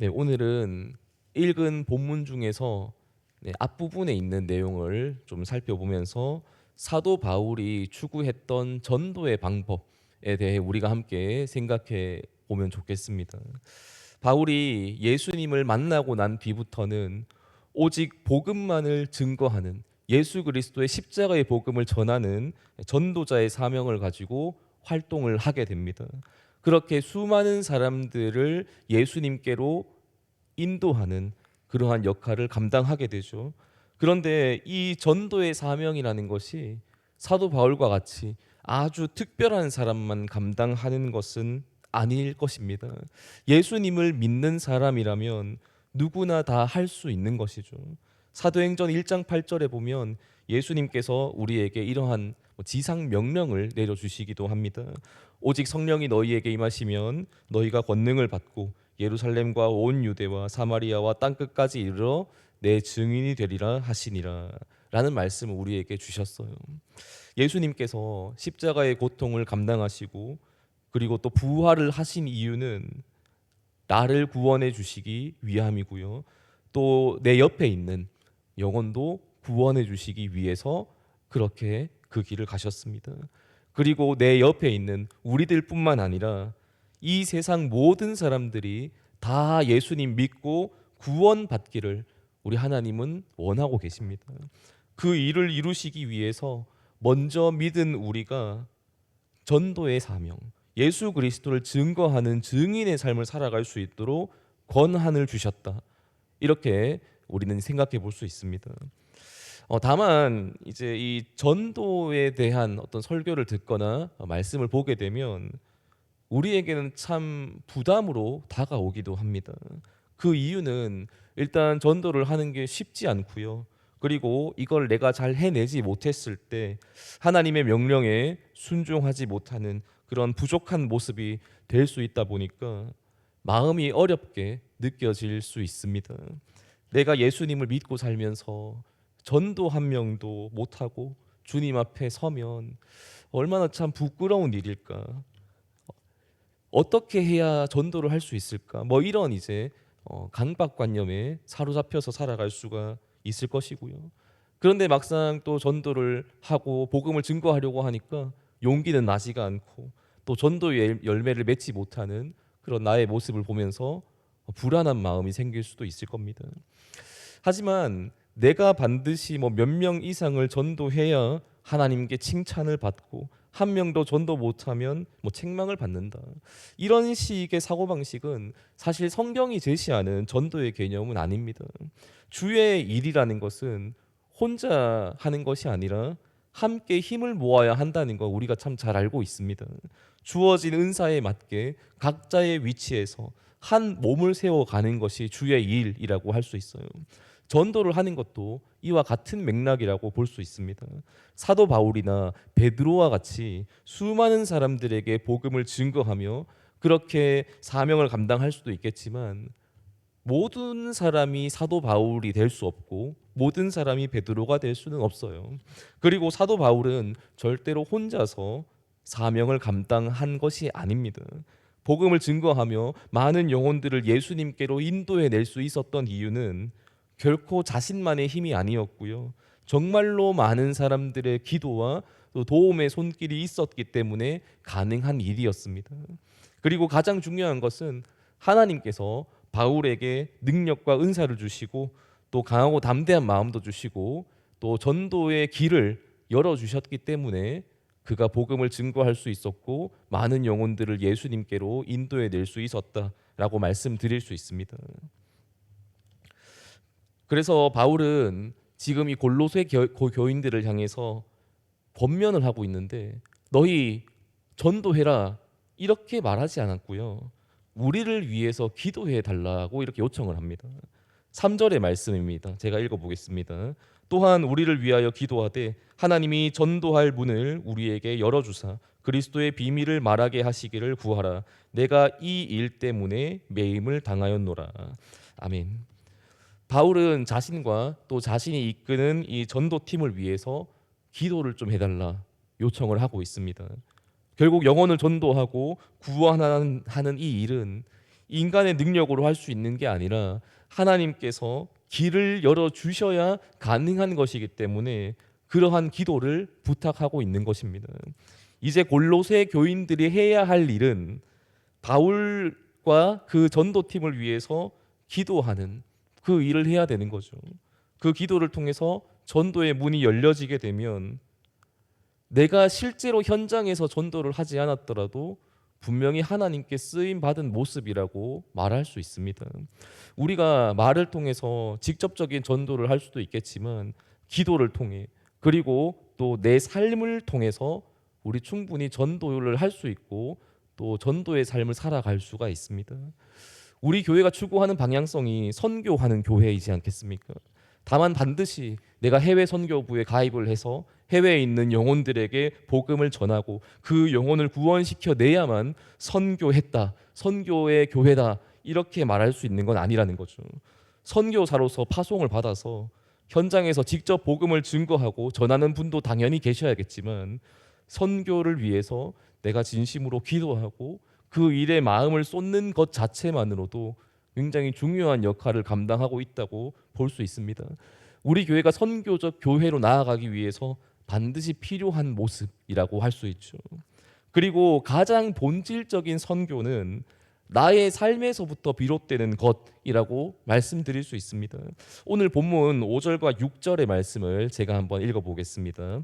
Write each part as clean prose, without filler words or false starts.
네, 오늘은 읽은 본문 중에서 앞부분에 있는 내용을 좀 살펴보면서 사도 바울이 추구했던 전도의 방법에 대해 우리가 함께 생각해 보면 좋겠습니다. 바울이 예수님을 만나고 난 뒤부터는 오직 복음만을 증거하는 예수 그리스도의 십자가의 복음을 전하는 전도자의 사명을 가지고 활동을 하게 됩니다. 그렇게 수많은 사람들을 예수님께로 인도하는 그러한 역할을 감당하게 되죠. 그런데 이 전도의 사명이라는 것이 사도 바울과 같이 아주 특별한 사람만 감당하는 것은 아닐 것입니다. 예수님을 믿는 사람이라면 누구나 다 할 수 있는 것이죠. 사도행전 1장 8절에 보면 예수님께서 우리에게 이러한 지상 명령을 내려주시기도 합니다. 오직 성령이 너희에게 임하시면 너희가 권능을 받고 예루살렘과 온 유대와 사마리아와 땅 끝까지 이르러 내 증인이 되리라 하시니라 라는 말씀을 우리에게 주셨어요. 예수님께서 십자가의 고통을 감당하시고 그리고 또 부활을 하신 이유는 나를 구원해 주시기 위함이고요. 또 내 옆에 있는 영혼도 구원해 주시기 위해서 그렇게 그 길을 가셨습니다. 그리고 내 옆에 있는 우리들뿐만 아니라 이 세상 모든 사람들이 다 예수님 믿고 구원받기를 우리 하나님은 원하고 계십니다. 그 일을 이루시기 위해서 먼저 믿은 우리가 전도의 사명, 예수 그리스도를 증거하는 증인의 삶을 살아갈 수 있도록 권한을 주셨다. 이렇게 우리는 생각해 볼 수 있습니다. 다만 이제 이 전도에 대한 어떤 설교를 듣거나 말씀을 보게 되면 우리에게는 참 부담으로 다가오기도 합니다. 그 이유는 일단 전도를 하는 게 쉽지 않고요. 그리고 이걸 내가 잘 해내지 못했을 때 하나님의 명령에 순종하지 못하는 그런 부족한 모습이 될 수 있다 보니까 마음이 어렵게 느껴질 수 있습니다. 내가 예수님을 믿고 살면서 전도 한 명도 못하고 주님 앞에 서면 얼마나 참 부끄러운 일일까. 어떻게 해야 전도를 할 수 있을까? 뭐 이런 이제 강박관념에 사로잡혀서 살아갈 수가 있을 것이고요. 그런데 막상 또 전도를 하고 복음을 증거하려고 하니까 용기는 나지가 않고 또 전도의 열매를 맺지 못하는 그런 나의 모습을 보면서 불안한 마음이 생길 수도 있을 겁니다. 하지만 내가 반드시 뭐 몇 명 이상을 전도해야 하나님께 칭찬을 받고 한 명도 전도 못하면 뭐 책망을 받는다. 이런 식의 사고방식은 사실 성경이 제시하는 전도의 개념은 아닙니다. 주의 일이라는 것은 혼자 하는 것이 아니라 함께 힘을 모아야 한다는 거 우리가 참 잘 알고 있습니다. 주어진 은사에 맞게 각자의 위치에서 한 몸을 세워가는 것이 주의 일이라고 할 수 있어요. 전도를 하는 것도 이와 같은 맥락이라고 볼 수 있습니다. 사도 바울이나 베드로와 같이 수많은 사람들에게 복음을 증거하며 그렇게 사명을 감당할 수도 있겠지만 모든 사람이 사도 바울이 될 수 없고 모든 사람이 베드로가 될 수는 없어요. 그리고 사도 바울은 절대로 혼자서 사명을 감당한 것이 아닙니다. 복음을 증거하며 많은 영혼들을 예수님께로 인도해 낼 수 있었던 이유는 결코 자신만의 힘이 아니었고요. 정말로 많은 사람들의 기도와 또 도움의 손길이 있었기 때문에 가능한 일이었습니다. 그리고 가장 중요한 것은 하나님께서 바울에게 능력과 은사를 주시고 또 강하고 담대한 마음도 주시고 또 전도의 길을 열어 주셨기 때문에 그가 복음을 증거할 수 있었고 많은 영혼들을 예수님께로 인도해 낼 수 있었다라고 말씀드릴 수 있습니다. 그래서 바울은 지금 이 골로새 교인들을 향해서 권면을 하고 있는데 너희 전도해라 이렇게 말하지 않았고요. 우리를 위해서 기도해 달라고 이렇게 요청을 합니다. 3절의 말씀입니다. 제가 읽어보겠습니다. 또한 우리를 위하여 기도하되 하나님이 전도할 문을 우리에게 열어주사 그리스도의 비밀을 말하게 하시기를 구하라. 내가 이 일 때문에 매임을 당하였노라. 아멘. 바울은 자신과 또 자신이 이끄는 이 전도팀을 위해서 기도를 좀 해달라 요청을 하고 있습니다. 결국 영혼을 전도하고 구원하는 이 일은 인간의 능력으로 할 수 있는 게 아니라 하나님께서 길을 열어 주셔야 가능한 것이기 때문에 그러한 기도를 부탁하고 있는 것입니다. 이제 골로새 교인들이 해야 할 일은 바울과 그 전도팀을 위해서 기도하는 그 일을 해야 되는 거죠. 그 기도를 통해서 전도의 문이 열려지게 되면 내가 실제로 현장에서 전도를 하지 않았더라도 분명히 하나님께 쓰임 받은 모습이라고 말할 수 있습니다. 우리가 말을 통해서 직접적인 전도를 할 수도 있겠지만 기도를 통해 그리고 또 내 삶을 통해서 우리 충분히 전도를 할 수 있고 또 전도의 삶을 살아갈 수가 있습니다. 우리 교회가 추구하는 방향성이 선교하는 교회이지 않겠습니까? 다만 반드시 내가 해외 선교부에 가입을 해서 해외에 있는 영혼들에게 복음을 전하고 그 영혼을 구원시켜 내야만 선교했다, 선교의 교회다 이렇게 말할 수 있는 건 아니라는 거죠. 선교사로서 파송을 받아서 현장에서 직접 복음을 증거하고 전하는 분도 당연히 계셔야겠지만 선교를 위해서 내가 진심으로 기도하고 그 일에 마음을 쏟는 것 자체만으로도 굉장히 중요한 역할을 감당하고 있다고 볼 수 있습니다. 우리 교회가 선교적 교회로 나아가기 위해서 반드시 필요한 모습이라고 할 수 있죠. 그리고 가장 본질적인 선교는 나의 삶에서부터 비롯되는 것이라고 말씀드릴 수 있습니다. 오늘 본문 5절과 6절의 말씀을 제가 한번 읽어보겠습니다.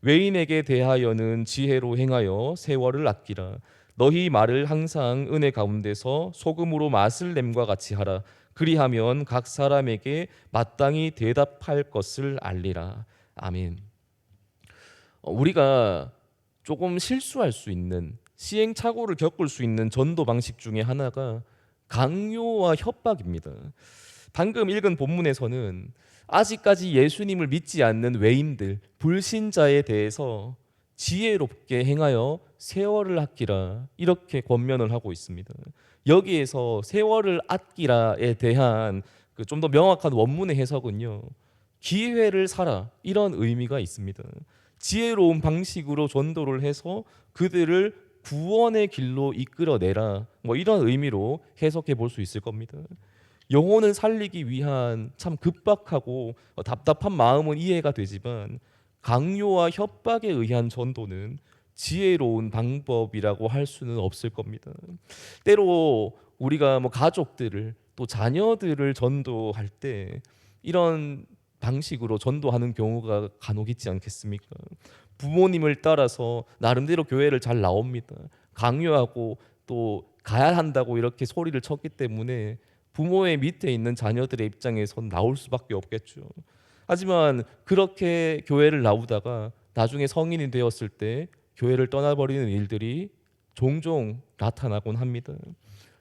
외인에게 대하여는 지혜로 행하여 세월을 아끼라. 너희 말을 항상 은혜 가운데서 소금으로 맛을 냄과 같이 하라. 그리하면 각 사람에게 마땅히 대답할 것을 알리라. 아멘. 우리가 조금 실수할 수 있는 시행착오를 겪을 수 있는 전도 방식 중에 하나가 강요와 협박입니다. 방금 읽은 본문에서는 아직까지 예수님을 믿지 않는 외인들, 불신자에 대해서 지혜롭게 행하여 세월을 아끼라 이렇게 권면을 하고 있습니다. 여기에서 세월을 아끼라에 대한 그 좀 더 명확한 원문의 해석은요, 기회를 사라 이런 의미가 있습니다. 지혜로운 방식으로 전도를 해서 그들을 구원의 길로 이끌어내라 뭐 이런 의미로 해석해 볼 수 있을 겁니다. 영혼을 살리기 위한 참 급박하고 답답한 마음은 이해가 되지만 강요와 협박에 의한 전도는 지혜로운 방법이라고 할 수는 없을 겁니다. 때로 우리가 뭐 가족들을 또 자녀들을 전도할 때 이런 방식으로 전도하는 경우가 간혹 있지 않겠습니까? 부모님을 따라서 나름대로 교회를 잘 나옵니다. 강요하고 또 가야 한다고 이렇게 소리를 쳤기 때문에 부모의 밑에 있는 자녀들의 입장에선 나올 수밖에 없겠죠. 하지만 그렇게 교회를 나오다가 나중에 성인이 되었을 때 교회를 떠나버리는 일들이 종종 나타나곤 합니다.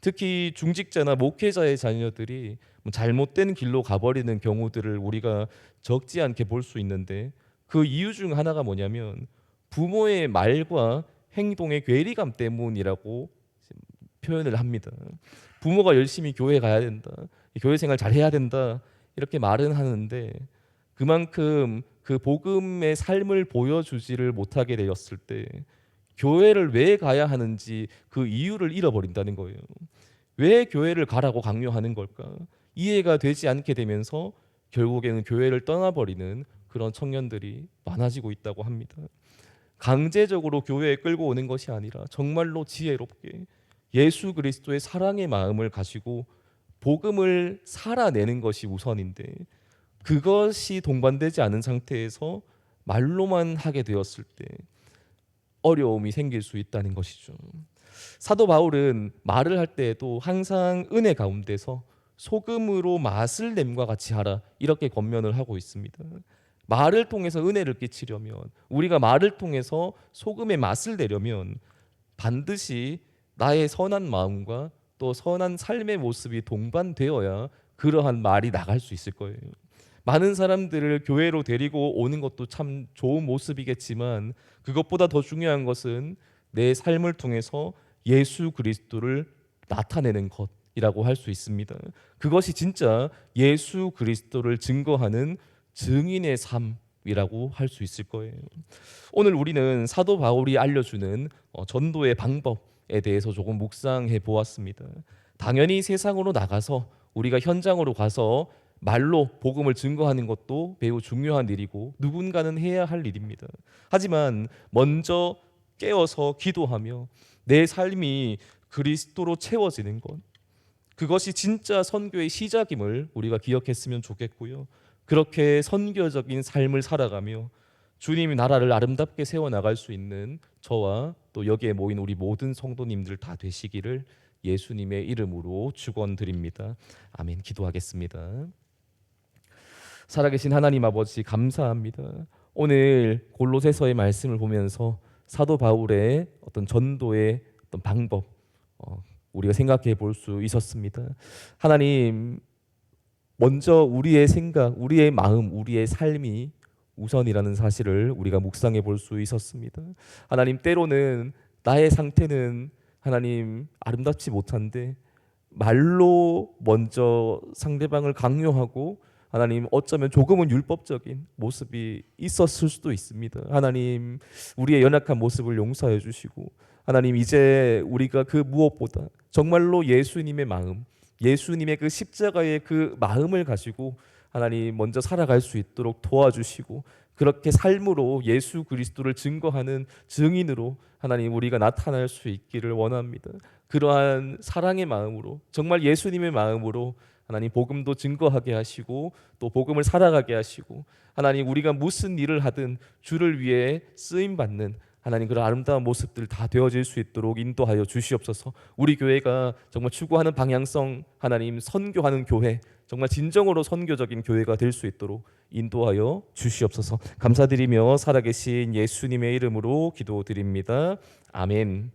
특히 중직자나 목회자의 자녀들이 잘못된 길로 가버리는 경우들을 우리가 적지 않게 볼 수 있는데 그 이유 중 하나가 뭐냐면 부모의 말과 행동의 괴리감 때문이라고 표현을 합니다. 부모가 열심히 교회 가야 된다, 교회 생활 잘 해야 된다 이렇게 말은 하는데 그만큼 그 복음의 삶을 보여주지를 못하게 되었을 때 교회를 왜 가야 하는지 그 이유를 잃어버린다는 거예요. 왜 교회를 가라고 강요하는 걸까? 이해가 되지 않게 되면서 결국에는 교회를 떠나버리는 그런 청년들이 많아지고 있다고 합니다. 강제적으로 교회에 끌고 오는 것이 아니라 정말로 지혜롭게 예수 그리스도의 사랑의 마음을 가지고 복음을 살아내는 것이 우선인데 그것이 동반되지 않은 상태에서 말로만 하게 되었을 때 어려움이 생길 수 있다는 것이죠. 사도 바울은 말을 할 때에도 항상 은혜 가운데서 소금으로 맛을 냄과 같이 하라 이렇게 권면을 하고 있습니다. 말을 통해서 은혜를 끼치려면 우리가 말을 통해서 소금의 맛을 내려면 반드시 나의 선한 마음과 또 선한 삶의 모습이 동반되어야 그러한 말이 나갈 수 있을 거예요. 많은 사람들을 교회로 데리고 오는 것도 참 좋은 모습이겠지만 그것보다 더 중요한 것은 내 삶을 통해서 예수 그리스도를 나타내는 것이라고 할 수 있습니다. 그것이 진짜 예수 그리스도를 증거하는 증인의 삶이라고 할 수 있을 거예요. 오늘 우리는 사도 바울이 알려주는 전도의 방법에 대해서 조금 묵상해 보았습니다. 당연히 세상으로 나가서 우리가 현장으로 가서 말로 복음을 증거하는 것도 매우 중요한 일이고 누군가는 해야 할 일입니다. 하지만 먼저 깨어서 기도하며 내 삶이 그리스도로 채워지는 것, 그것이 진짜 선교의 시작임을 우리가 기억했으면 좋겠고요. 그렇게 선교적인 삶을 살아가며 주님이 나라를 아름답게 세워나갈 수 있는 저와 또 여기에 모인 우리 모든 성도님들 다 되시기를 예수님의 이름으로 축원드립니다. 아멘. 기도하겠습니다. 살아계신 하나님 아버지 감사합니다. 오늘 골로새서의 말씀을 보면서 사도 바울의 어떤 전도의 어떤 방법 우리가 생각해 볼 수 있었습니다. 하나님, 먼저 우리의 생각, 우리의 마음, 우리의 삶이 우선이라는 사실을 우리가 묵상해 볼 수 있었습니다. 하나님, 때로는 나의 상태는 하나님 아름답지 못한데 말로 먼저 상대방을 강요하고 하나님 어쩌면 조금은 율법적인 모습이 있었을 수도 있습니다. 하나님, 우리의 연약한 모습을 용서해 주시고 하나님, 이제 우리가 그 무엇보다 정말로 예수님의 마음, 예수님의 그 십자가의 그 마음을 가지고 하나님 먼저 살아갈 수 있도록 도와주시고 그렇게 삶으로 예수 그리스도를 증거하는 증인으로 하나님 우리가 나타날 수 있기를 원합니다. 그러한 사랑의 마음으로 정말 예수님의 마음으로 하나님 복음도 증거하게 하시고 또 복음을 살아가게 하시고 하나님 우리가 무슨 일을 하든 주를 위해 쓰임 받는 하나님 그런 아름다운 모습들 다 되어질 수 있도록 인도하여 주시옵소서. 우리 교회가 정말 추구하는 방향성 하나님 선교하는 교회, 정말 진정으로 선교적인 교회가 될 수 있도록 인도하여 주시옵소서. 감사드리며 살아계신 예수님의 이름으로 기도드립니다. 아멘.